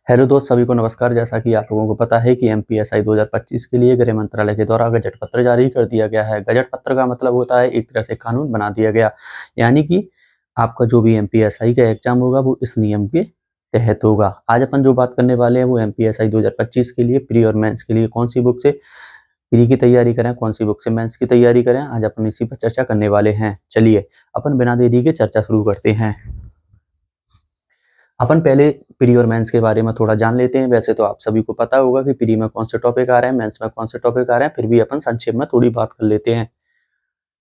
Hello दोस्त, सभी को नमस्कार। जैसा कि आप लोगों को पता है कि एमपीएसआई 2025 के लिए गृह मंत्रालय के द्वारा गजट पत्र जारी कर दिया गया है। गजट पत्र का मतलब होता है एक तरह से कानून बना दिया गया, यानी कि आपका जो भी एमपीएसआई का एग्जाम होगा वो इस नियम के तहत होगा। आज अपन जो बात करने वाले हैं वो एमपीएसआई 2025 के लिए प्री और मेंस के लिए कौन सी बुक से प्री की तैयारी करें, कौन सी बुक से मेंस की तैयारी करें, आज अपन इसी पर चर्चा करने वाले हैं। चलिए अपन बिना देरी के चर्चा शुरू करते हैं। अपन पहले प्री और मेंस के बारे में थोड़ा जान लेते हैं। वैसे तो आप सभी को पता होगा कि प्री में कौन से टॉपिक आ रहे हैं, मेंस में कौन से टॉपिक आ रहे हैं, फिर भी अपन संक्षेप में थोड़ी बात कर लेते हैं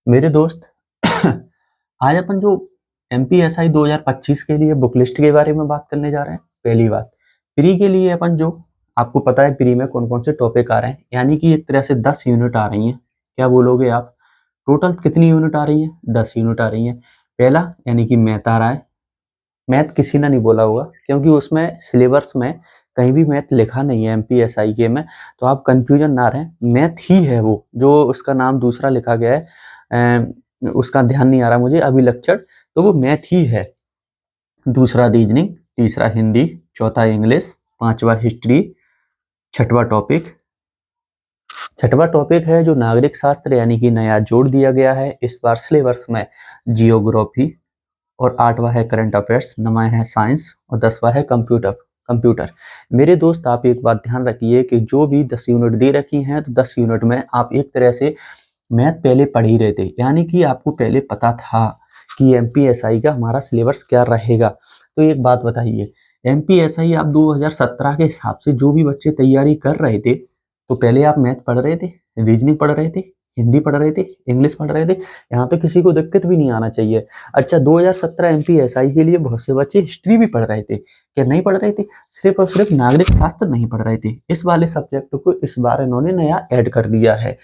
मेरे दोस्त। आज अपन जो एमपीएसआई 2025 के लिए बुक लिस्ट के बारे में बात करने जा रहे हैं। पहली बात, प्री के लिए अपन जो आपको पता है प्री में कौन कौन से टॉपिक आ रहे हैं, यानी कि एक तरह से 10 यूनिट आ रही हैं। क्या बोलोगे आप? टोटल कितनी यूनिट आ रही है? 10 यूनिट आ रही है। पहला यानी कि मैथ आ रहा है। मैथ किसी ने नहीं बोला होगा क्योंकि उसमें सिलेबस में कहीं भी मैथ लिखा नहीं है एमपीएसआई के में, तो आप कंफ्यूजन ना रहें, मैथ ही है वो। जो उसका नाम दूसरा लिखा गया है उसका ध्यान नहीं आ रहा मुझे अभी लक्षण, तो वो मैथ ही है। दूसरा रीजनिंग, तीसरा हिंदी, चौथा इंग्लिश, पांचवा हिस्ट्री, छठवा टॉपिक है जो नागरिक शास्त्र, यानी कि नया जोड़ दिया गया है इस बार सिलेबस में, जियोग्राफी। और आठवां है करंट अफेयर्स, नवा है साइंस, और 10वां है कंप्यूटर। मेरे दोस्त आप एक बात ध्यान रखिए कि जो भी 10 यूनिट दे रखी हैं तो 10 यूनिट में आप एक तरह से मैथ पहले पढ़ ही रहे थे, यानी कि आपको पहले पता था कि एमपीएसआई का हमारा सिलेबस क्या रहेगा। तो एक बात बताइए, एमपीएसआई आप 2017 के हिसाब से जो भी बच्चे तैयारी कर रहे थे, तो पहले आप मैथ पढ़ रहे थे, रीजनिंग पढ़ रहे थे, हिंदी पढ़ रहे थे, इंग्लिश पढ़ रहे थे। यहाँ पे किसी को दिक्कत भी नहीं आना चाहिए। अच्छा, 2017 एमपीएसआई के लिए बहुत से बच्चे हिस्ट्री भी पढ़ रहे थे, क्या नहीं पढ़ रहे थे? सिर्फ और सिर्फ नागरिक शास्त्र नहीं पढ़ रहे थे। इस वाले सब्जेक्ट को इस बार इन्होंने नया ऐड कर दिया है।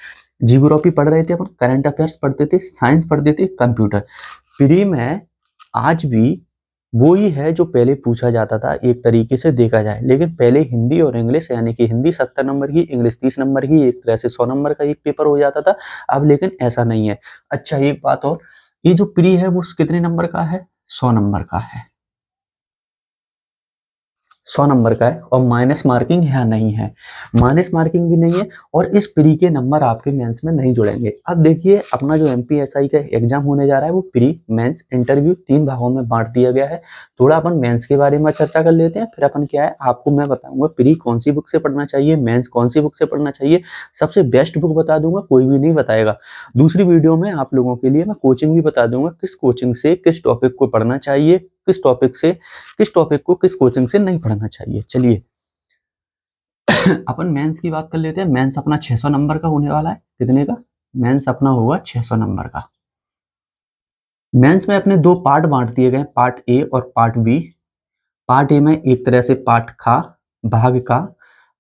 जियोग्राफी पढ़ रहे थे अपन, करंट अफेयर्स पढ़ते थे, साइंस पढ़ते थे, कंप्यूटर। प्री में आज भी वो ही है जो पहले पूछा जाता था एक तरीके से देखा जाए, लेकिन पहले हिंदी और इंग्लिश, यानी कि हिंदी 70 नंबर की, इंग्लिश 30 नंबर की, एक तरह से 100 नंबर का एक पेपर हो जाता था। अब लेकिन ऐसा नहीं है। अच्छा, एक बात और, ये जो प्री है वो कितने नंबर का है? 100 नंबर का है। 100 नंबर का है, और माइनस मार्किंग यहाँ नहीं है, माइनस मार्किंग भी नहीं है, और इस प्री के नंबर आपके मेंस में नहीं जुड़ेंगे। अब देखिए, अपना जो एमपीएसआई का एग्जाम होने जा रहा है वो प्री, मेंस, इंटरव्यू 3 भागों में बांट दिया गया है। थोड़ा अपन मेंस के बारे में चर्चा कर लेते हैं, फिर अपन क्या है आपको मैं बताऊंगा प्री कौन सी बुक से पढ़ना चाहिए, मेंस कौन सी बुक से पढ़ना चाहिए। सबसे बेस्ट बुक बता दूंगा, कोई भी नहीं बताएगा। दूसरी वीडियो में आप लोगों के लिए मैं कोचिंग भी बता दूंगा, किस कोचिंग से किस टॉपिक को पढ़ना चाहिए, किस टॉपिक को किस कोचिंग से नहीं पढ़ना चाहिए। चलिए अपन मेंस की बात कर लेते हैं। मेंस अपना 600 नंबर का होने वाला है। कितने का? मेंस अपना होगा 600 नंबर का। मेंस में अपने दो पार्ट बांट दिए गए, पार्ट ए और पार्ट बी। पार्ट ए में एक तरह से पार्ट खा, भाग का।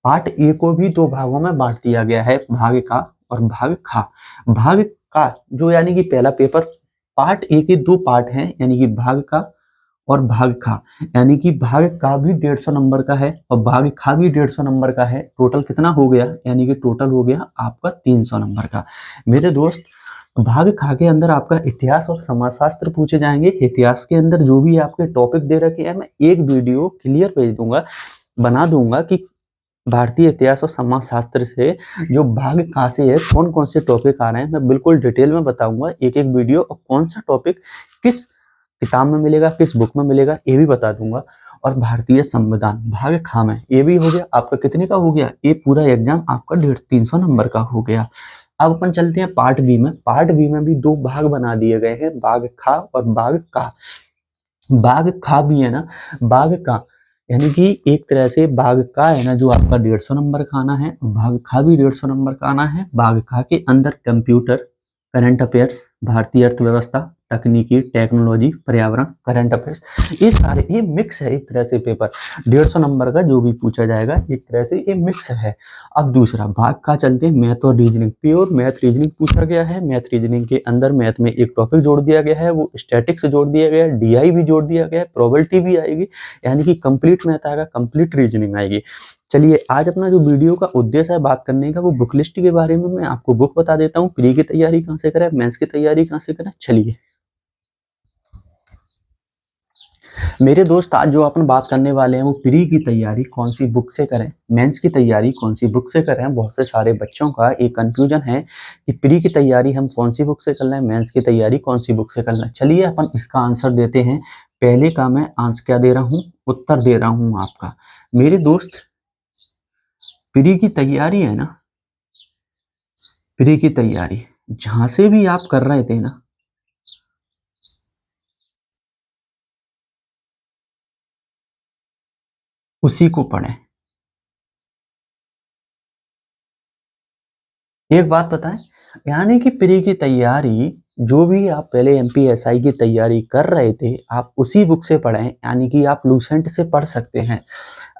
पार्ट ए को भी दो भागों में बांट दिया गया है, भाग का और भाग खा। भाग का जो यानी कि पहला पेपर, पार्ट ए के दो पार्ट हैं, यानी कि भाग का और भाग खा, यानी कि भाग का भी 150 नंबर का है और भाग खा भी 150 नंबर का है। टोटल कितना हो गया? यानी कि टोटल हो गया आपका 300 नंबर का। मेरे दोस्त, भाग खा के अंदर आपका इतिहास और समाजशास्त्र पूछे जाएंगे। इतिहास के अंदर जो भी आपके टॉपिक दे रखे हैं, मैं एक वीडियो क्लियर भेज दूंगा, बना दूंगा कि भारतीय इतिहास और समाजशास्त्र से जो भाग कहाँ से है, कौन कौन से टॉपिक आ रहे हैं, मैं बिल्कुल डिटेल में बताऊंगा एक एक वीडियो, और कौन सा टॉपिक किस किताब में मिलेगा, किस बुक में मिलेगा, ये भी बता दूंगा। और भारतीय संविधान भाग खा में ये भी हो गया आपका। कितने का हो गया? ये पूरा एग्जाम आपका 350 नंबर का हो गया। अब अपन चलते हैं पार्ट बी में। पार्ट बी में भी दो भाग बना दिए गए हैं, भाग खा और भाग का। भाग खा भी है ना, भाग का यानी कि एक तरह से भाग का है ना जो आपका 150 नंबर का आना है, भाग खा भी 150 नंबर का आना है। भाग खा के अंदर कंप्यूटर, करंट अफेयर्स, भारतीय अर्थव्यवस्था, तकनीकी, टेक्नोलॉजी, पर्यावरण, करंट अफेयर्स, ये सारे ये मिक्स है एक तरह से पेपर। 150 नंबर का जो भी पूछा जाएगा एक तरह से ये मिक्स है। अब दूसरा भाग का चलते हैं, मैथ और रीजनिंग। प्योर मैथ रीजनिंग पूछा गया है। मैथ रीजनिंग के अंदर मैथ में एक टॉपिक जोड़ दिया गया है, वो स्टैटिक्स जोड़ दिया गया है, डीआई भी जोड़ दिया गया है, प्रोबेबिलिटी भी आएगी, यानी कि कंप्लीट मैथ आएगा, कंप्लीट रीजनिंग आएगी। चलिए, आज अपना जो वीडियो का उद्देश्य है बात करने का, वो बुक लिस्ट के बारे में। मैं आपको बुक बता देता हूँ, प्री की तैयारी कहाँ से करें, मेंस की तैयारी कहाँ से करें। चलिए, मेरे दोस्त आज जो अपन बात करने वाले हैं वो प्री की तैयारी कौन सी बुक से करें, मेंस की तैयारी कौन सी बुक से करें। बहुत से सारे बच्चों का एक कंफ्यूजन है कि प्री की तैयारी हम कौन सी बुक से कर लें, मेंस की तैयारी कौन सी बुक से कर लें। चलिए अपन इसका आंसर देते हैं। पहले का मैं आंसर क्या दे रहा हूँ, उत्तर दे रहा हूँ आपका। मेरे दोस्त प्री की तैयारी है ना, प्री की तैयारी जहां से भी आप कर रहे थे ना, उसी को पढ़ें। एक बात बताएं, यानी कि प्री की तैयारी जो भी आप पहले एमपीएसआई की तैयारी कर रहे थे आप उसी बुक से पढ़ें, यानी कि आप लूसेंट से पढ़ सकते हैं।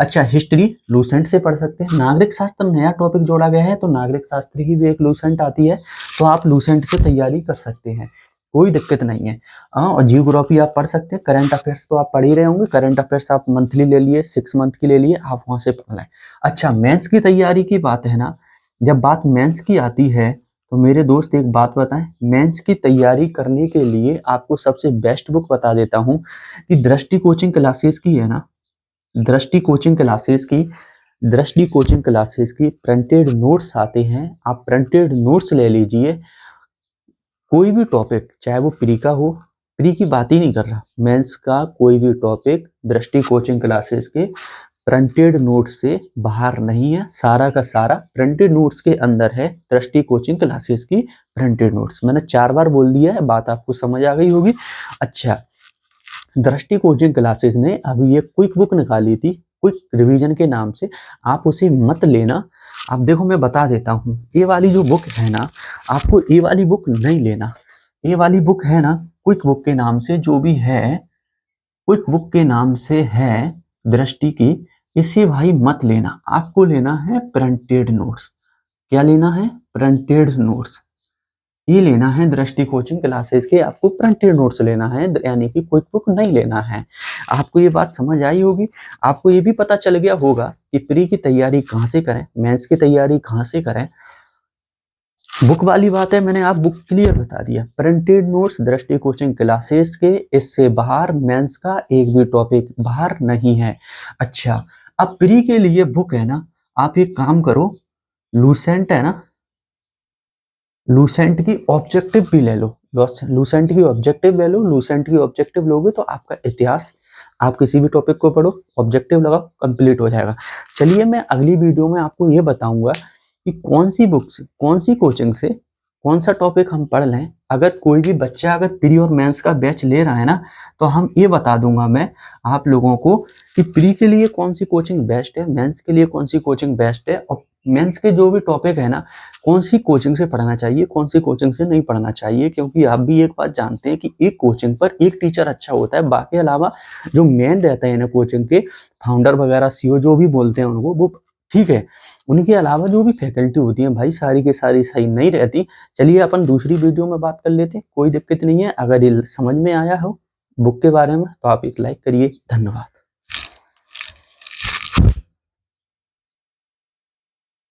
अच्छा, हिस्ट्री लूसेंट से पढ़ सकते हैं। नागरिक शास्त्र नया टॉपिक जोड़ा गया है तो नागरिक शास्त्र की भी एक लूसेंट आती है, तो आप लूसेंट से तैयारी कर सकते हैं, कोई दिक्कत नहीं है। हाँ, और जियोग्राफी आप पढ़ सकते हैं। करंट अफेयर्स तो आप पढ़ ही रहे होंगे, करंट अफेयर्स आप मंथली ले लिए, 6 मंथ की ले लिए, आप वहां से पढ़ लें। अच्छा, मेंस की तैयारी की बात है ना, जब बात मेंस की आती है तो मेरे दोस्त एक बात बताएं, मेंस की तैयारी करने के लिए आपको सबसे बेस्ट बुक बता देता हूं कि दृष्टि कोचिंग क्लासेस की है ना, दृष्टि कोचिंग क्लासेस की, दृष्टि कोचिंग क्लासेस की प्रिंटेड नोट्स आते हैं, आप प्रिंटेड नोट्स ले लीजिए। कोई भी टॉपिक चाहे वो प्री का हो, प्री की बात ही नहीं कर रहा, मेंस का कोई भी टॉपिक दृष्टि कोचिंग क्लासेस के प्रिंटेड नोट से बाहर नहीं है। सारा का सारा प्रिंटेड नोट्स के अंदर है, दृष्टि कोचिंग क्लासेस की प्रिंटेड नोट्स। मैंने 4 बार बोल दिया है, बात आपको समझ आ गई होगी। अच्छा, दृष्टि कोचिंग क्लासेस ने अभी ये क्विक बुक निकाली थी, क्विक रिवीजन के नाम से, आप उसे मत लेना। आप देखो मैं बता देता हूँ, ये वाली जो बुक है ना, आपको ये वाली बुक नहीं लेना। ये वाली बुक है ना, क्विक बुक के नाम से जो भी है, क्विक बुक के नाम से है दृष्टि की, इसे भाई मत लेना। आपको लेना है प्रिंटेड नोट्स। क्या लेना है? Printed notes. ये लेना है दृष्टि कोचिंग क्लासेस के, आपको प्रिंटेड नोट्स लेना है, यानी कि क्विक बुक नहीं लेना है। आपको ये बात समझ आई होगी। आपको ये भी पता चल गया होगा कि प्री की तैयारी कहाँ से करें, मेंस की तैयारी कहाँ से करें। बुक वाली बात है, मैंने आप बुक क्लियर बता दिया, प्रिंटेड नोट्स दृष्टि कोचिंग क्लासेस के, इससे बाहर मेंस का एक भी टॉपिक बाहर नहीं है। अच्छा, अब प्री के लिए बुक है ना, आप एक काम करो, लूसेंट है ना, लूसेंट की ऑब्जेक्टिव भी ले लो, लूसेंट की ऑब्जेक्टिव ले लो। लूसेंट की ऑब्जेक्टिव लोगे तो आपका इतिहास, आप किसी भी टॉपिक को पढ़ो, ऑब्जेक्टिव लगाओ, कंप्लीट हो जाएगा। चलिए मैं अगली वीडियो में आपको ये बताऊंगा कि कौन सी बुक से, कौन सी कोचिंग से कौन सा टॉपिक हम पढ़ लें। अगर कोई भी बच्चा अगर प्री और मेंस का बैच ले रहा है ना, तो हम ये बता दूंगा मैं आप लोगों को कि प्री के लिए कौन सी कोचिंग बेस्ट है, मेंस के लिए कौन सी कोचिंग बेस्ट है, और मेंस के जो भी टॉपिक है ना, कौन सी कोचिंग से पढ़ना चाहिए, कौन सी कोचिंग से नहीं पढ़ना चाहिए। क्योंकि आप भी एक बात जानते हैं कि एक कोचिंग पर एक टीचर अच्छा होता है, बाकी अलावा जो मेन रहते हैं ना कोचिंग के फाउंडर वगैरह, सीईओ जो भी बोलते हैं उनको, वो ठीक है, उनके अलावा जो भी फैकल्टी होती है भाई सारी की सारी सही नहीं रहती। चलिए अपन दूसरी वीडियो में बात कर लेते हैं, कोई दिक्कत नहीं है। अगर ये समझ में आया हो बुक के बारे में तो आप एक लाइक करिए। धन्यवाद।